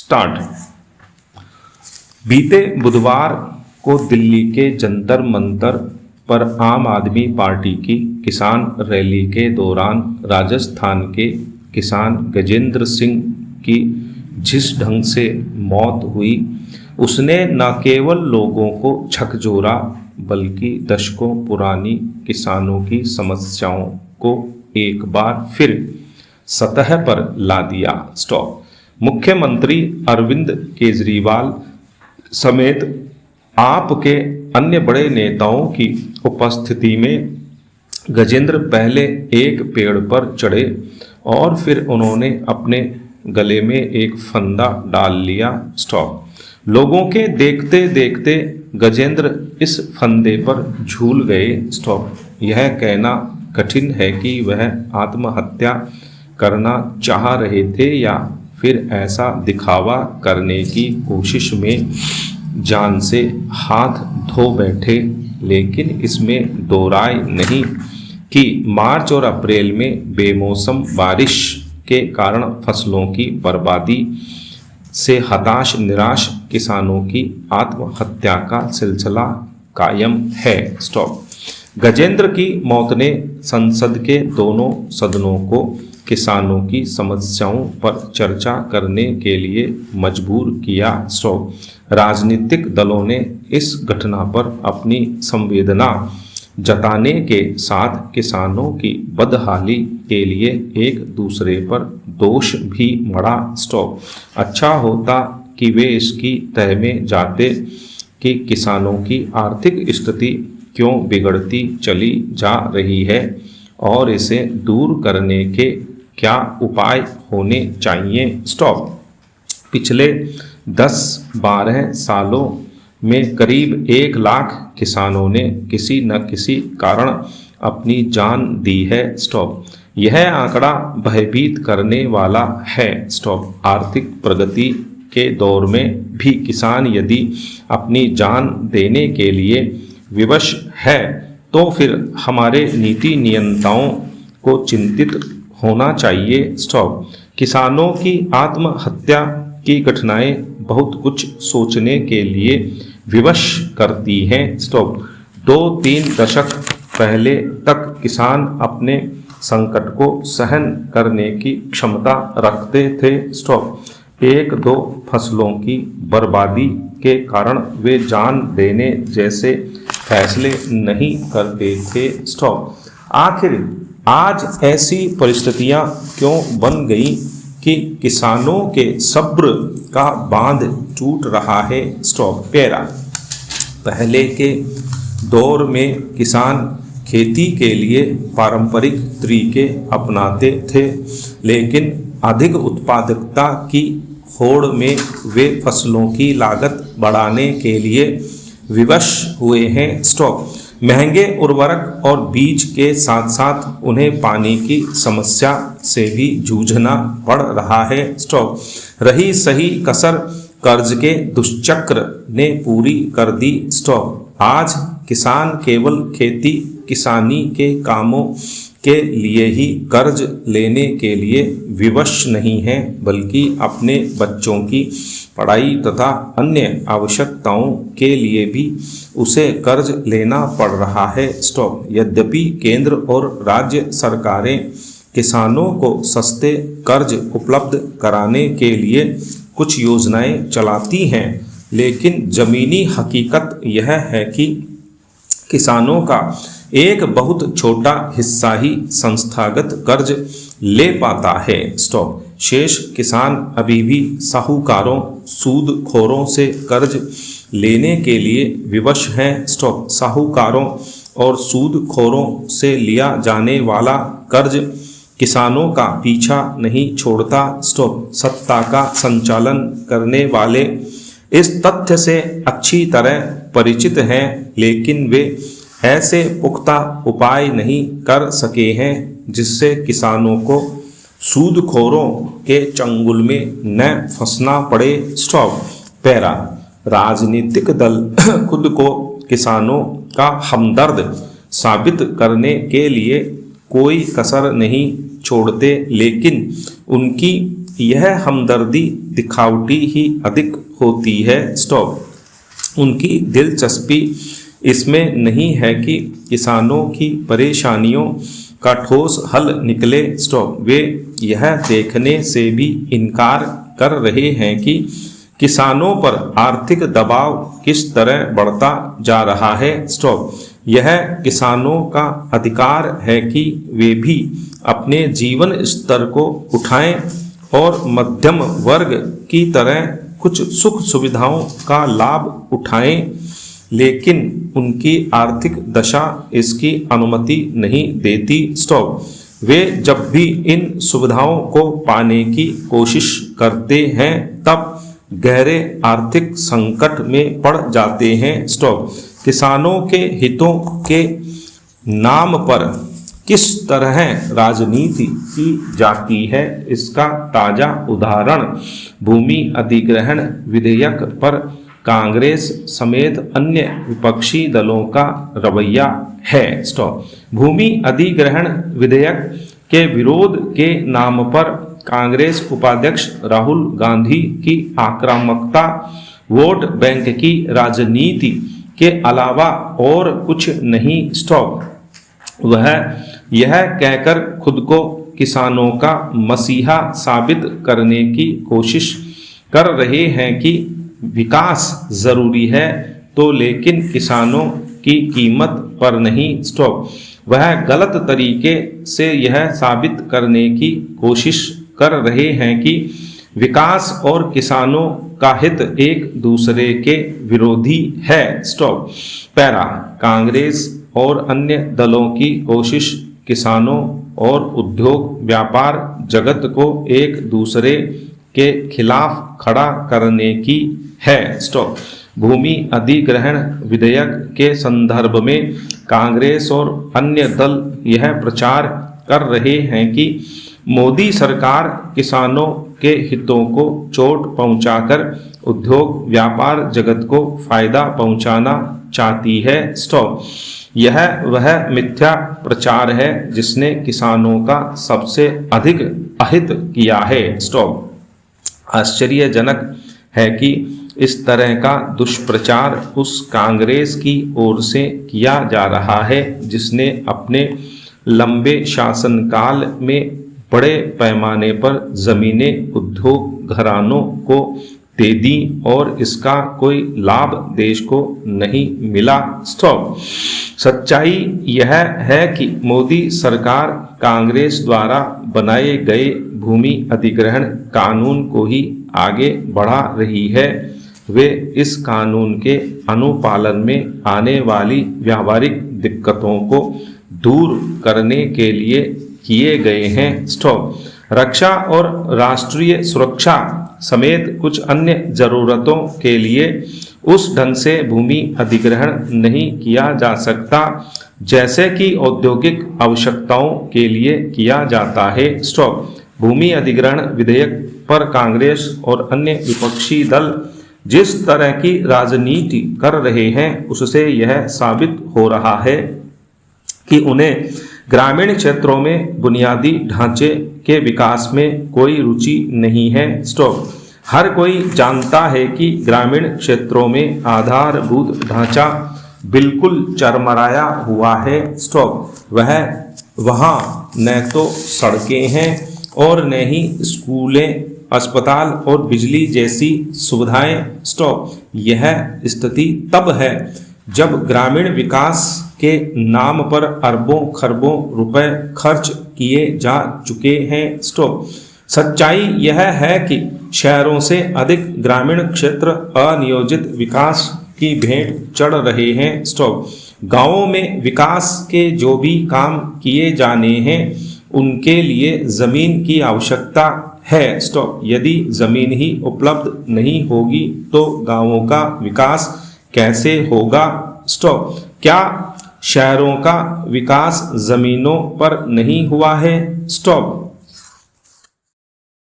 Start. बीते बुधवार को दिल्ली के जंतर मंतर पर आम आदमी पार्टी की किसान रैली के दौरान राजस्थान के किसान गजेंद्र सिंह की जिस ढंग से मौत हुई, उसने न केवल लोगों को झकझोरा बल्कि दशकों पुरानी किसानों की समस्याओं को एक बार फिर सतह पर ला दिया। स्टॉप। मुख्यमंत्री अरविंद केजरीवाल समेत आपके अन्य बड़े नेताओं की उपस्थिति में गजेंद्र पहले एक पेड़ पर चढ़े और फिर उन्होंने अपने गले में एक फंदा डाल लिया। स्टॉप। लोगों के देखते देखते गजेंद्र इस फंदे पर झूल गए। स्टॉप। यह कहना कठिन है कि वह आत्महत्या करना चाह रहे थे या फिर ऐसा दिखावा करने की कोशिश में जान से हाथ धो बैठे, लेकिन इसमें दो राय नहीं कि मार्च और अप्रैल में बेमौसम बारिश के कारण फसलों की बर्बादी से हताश निराश किसानों की आत्महत्या का सिलसिला कायम है। स्टॉप। गजेंद्र की मौत ने संसद के दोनों सदनों को किसानों की समस्याओं पर चर्चा करने के लिए मजबूर किया। स्टॉप। राजनीतिक दलों ने इस घटना पर अपनी संवेदना जताने के साथ किसानों की बदहाली के लिए एक दूसरे पर दोष भी मढ़ा। स्टॉप। अच्छा होता कि वे इसकी तह में जाते कि किसानों की आर्थिक स्थिति क्यों बिगड़ती चली जा रही है और इसे दूर करने के क्या उपाय होने चाहिए। स्टॉप। पिछले 10-12 सालों में करीब 1 लाख किसानों ने किसी न किसी कारण अपनी जान दी है। स्टॉप। यह आंकड़ा भयभीत करने वाला है। स्टॉप। आर्थिक प्रगति के दौर में भी किसान यदि अपनी जान देने के लिए विवश है तो फिर हमारे नीति नियंताओं को चिंतित होना चाहिए। स्टॉप। किसानों की आत्महत्या की घटनाएं बहुत कुछ सोचने के लिए विवश करती हैं। स्टॉप। 2-3 दशक पहले तक किसान अपने संकट को सहन करने की क्षमता रखते थे। स्टॉप। 1-2 फसलों की बर्बादी के कारण वे जान देने जैसे फैसले नहीं करते थे। स्टॉप। आखिर आज ऐसी परिस्थितियां क्यों बन गई कि किसानों के सब्र का बांध टूट रहा है। स्टॉप। पैरा। पहले के दौर में किसान खेती के लिए पारंपरिक तरीके अपनाते थे, लेकिन अधिक उत्पादकता की होड़ में वे फसलों की लागत बढ़ाने के लिए विवश हुए हैं। स्टॉप। महंगे उर्वरक और बीज के साथ साथ उन्हें पानी की समस्या से भी जूझना पड़ रहा है। स्टॉप। रही सही कसर कर्ज के दुष्चक्र ने पूरी कर दी। स्टॉप। आज किसान केवल खेती किसानी के कामों के लिए ही कर्ज लेने के लिए विवश नहीं है, बल्कि अपने बच्चों की पढ़ाई तथा अन्य आवश्यकताओं के लिए भी उसे कर्ज लेना पड़ रहा है। स्टॉप। यद्यपि केंद्र और राज्य सरकारें किसानों को सस्ते कर्ज उपलब्ध कराने के लिए कुछ योजनाएं चलाती हैं, लेकिन जमीनी हकीकत यह है कि किसानों का एक बहुत छोटा हिस्सा ही संस्थागत कर्ज ले पाता है। स्टॉप। शेष किसान अभी भी साहूकारों सूदखोरों से कर्ज लेने के लिए विवश हैं। स्टॉप। साहूकारों और सूदखोरों से लिया जाने वाला कर्ज किसानों का पीछा नहीं छोड़ता। स्टॉप। सत्ता का संचालन करने वाले इस तथ्य से अच्छी तरह परिचित हैं, लेकिन वे ऐसे पुख्ता उपाय नहीं कर सके हैं जिससे किसानों को सूदखोरों के चंगुल में न फंसना पड़े। स्टॉप। पैरा। राजनीतिक दल खुद को किसानों का हमदर्द साबित करने के लिए कोई कसर नहीं छोड़ते, लेकिन उनकी यह हमदर्दी दिखावटी ही अधिक होती है। स्टॉप। उनकी दिलचस्पी इसमें नहीं है कि किसानों की परेशानियों का ठोस हल निकले। स्टॉप। वे यह देखने से भी इनकार कर रहे हैं कि किसानों पर आर्थिक दबाव किस तरह बढ़ता जा रहा है। स्टॉप। यह किसानों का अधिकार है कि वे भी अपने जीवन स्तर को उठाएं और मध्यम वर्ग की तरह कुछ सुख सुविधाओं का लाभ उठाएं, लेकिन उनकी आर्थिक दशा इसकी अनुमति नहीं देती। स्टॉप। वे जब भी इन सुविधाओं को पाने की कोशिश करते हैं तब गहरे आर्थिक संकट में पड़ जाते हैं। स्टॉप। किसानों के हितों के नाम पर किस तरह राजनीति की जाती है, इसका ताजा उदाहरण भूमि अधिग्रहण विधेयक पर कांग्रेस समेत अन्य विपक्षी दलों का रवैया है। स्टॉप। भूमि अधिग्रहण विधेयक के विरोध के नाम पर कांग्रेस उपाध्यक्ष राहुल गांधी की आक्रामकता वोट बैंक की राजनीति के अलावा और कुछ नहीं। स्टॉप। वह यह कहकर खुद को किसानों का मसीहा साबित करने की कोशिश कर रहे हैं कि विकास जरूरी है तो लेकिन किसानों की कीमत पर नहीं। स्टॉप। वह गलत तरीके से यह साबित करने की कोशिश कर रहे हैं कि विकास और किसानों का हित एक दूसरे के विरोधी है। स्टॉप। पैरा। कांग्रेस और अन्य दलों की कोशिश किसानों और उद्योग व्यापार जगत को एक दूसरे के खिलाफ खड़ा करने की है। स्टॉप। भूमि अधिग्रहण विधेयक के संदर्भ में कांग्रेस और अन्य दल यह प्रचार कर रहे हैं कि मोदी सरकार किसानों के हितों को चोट पहुंचाकर उद्योग व्यापार जगत को फायदा पहुंचाना चाहती है। स्टॉप। यह वह मिथ्या प्रचार है जिसने किसानों का सबसे अधिक अहित किया है। स्टॉप। आश्चर्यजनक है कि इस तरह का दुष्प्रचार उस कांग्रेस की ओर से किया जा रहा है जिसने अपने लंबे शासनकाल में बड़े पैमाने पर जमीनें उद्योग घरानों को दे दी और इसका कोई लाभ देश को नहीं मिला। स्टॉप। सच्चाई यह है कि मोदी सरकार कांग्रेस द्वारा बनाए गए भूमि अधिग्रहण कानून को ही आगे बढ़ा रही है। वे इस कानून के अनुपालन में आने वाली व्यावहारिक दिक्कतों को दूर करने के लिए किए गए हैं। स्टॉप। रक्षा और राष्ट्रीय सुरक्षा समेत कुछ अन्य जरूरतों के लिए उस ढंग से भूमि अधिग्रहण नहीं किया जा सकता जैसे कि औद्योगिक आवश्यकताओं के लिए किया जाता है। स्टॉप। भूमि अधिग्रहण विधेयक पर कांग्रेस और अन्य विपक्षी दल जिस तरह की राजनीति कर रहे हैं उससे यह साबित हो रहा है कि उन्हें ग्रामीण क्षेत्रों में बुनियादी ढांचे के विकास में कोई रुचि नहीं है। स्टॉप। हर कोई जानता है कि ग्रामीण क्षेत्रों में आधारभूत ढांचा बिल्कुल चरमराया हुआ है। स्टॉप। वहाँ न तो सड़कें हैं और न ही स्कूलें, अस्पताल और बिजली जैसी सुविधाएं। स्टॉप। यह स्थिति तब है जब ग्रामीण विकास के नाम पर अरबों खरबों रुपए खर्च किए जा चुके हैं। स्टॉप। सच्चाई यह है कि शहरों से अधिक ग्रामीण क्षेत्र अनियोजित विकास की भेंट चढ़ रहे हैं। स्टॉप। गांवों में विकास के जो भी काम किए जाने हैं उनके लिए जमीन की आवश्यकता है। स्टॉप। यदि जमीन ही उपलब्ध नहीं होगी तो गांवों का विकास कैसे होगा। स्टॉप। क्या शहरों का विकास जमीनों पर नहीं हुआ है। स्टॉप।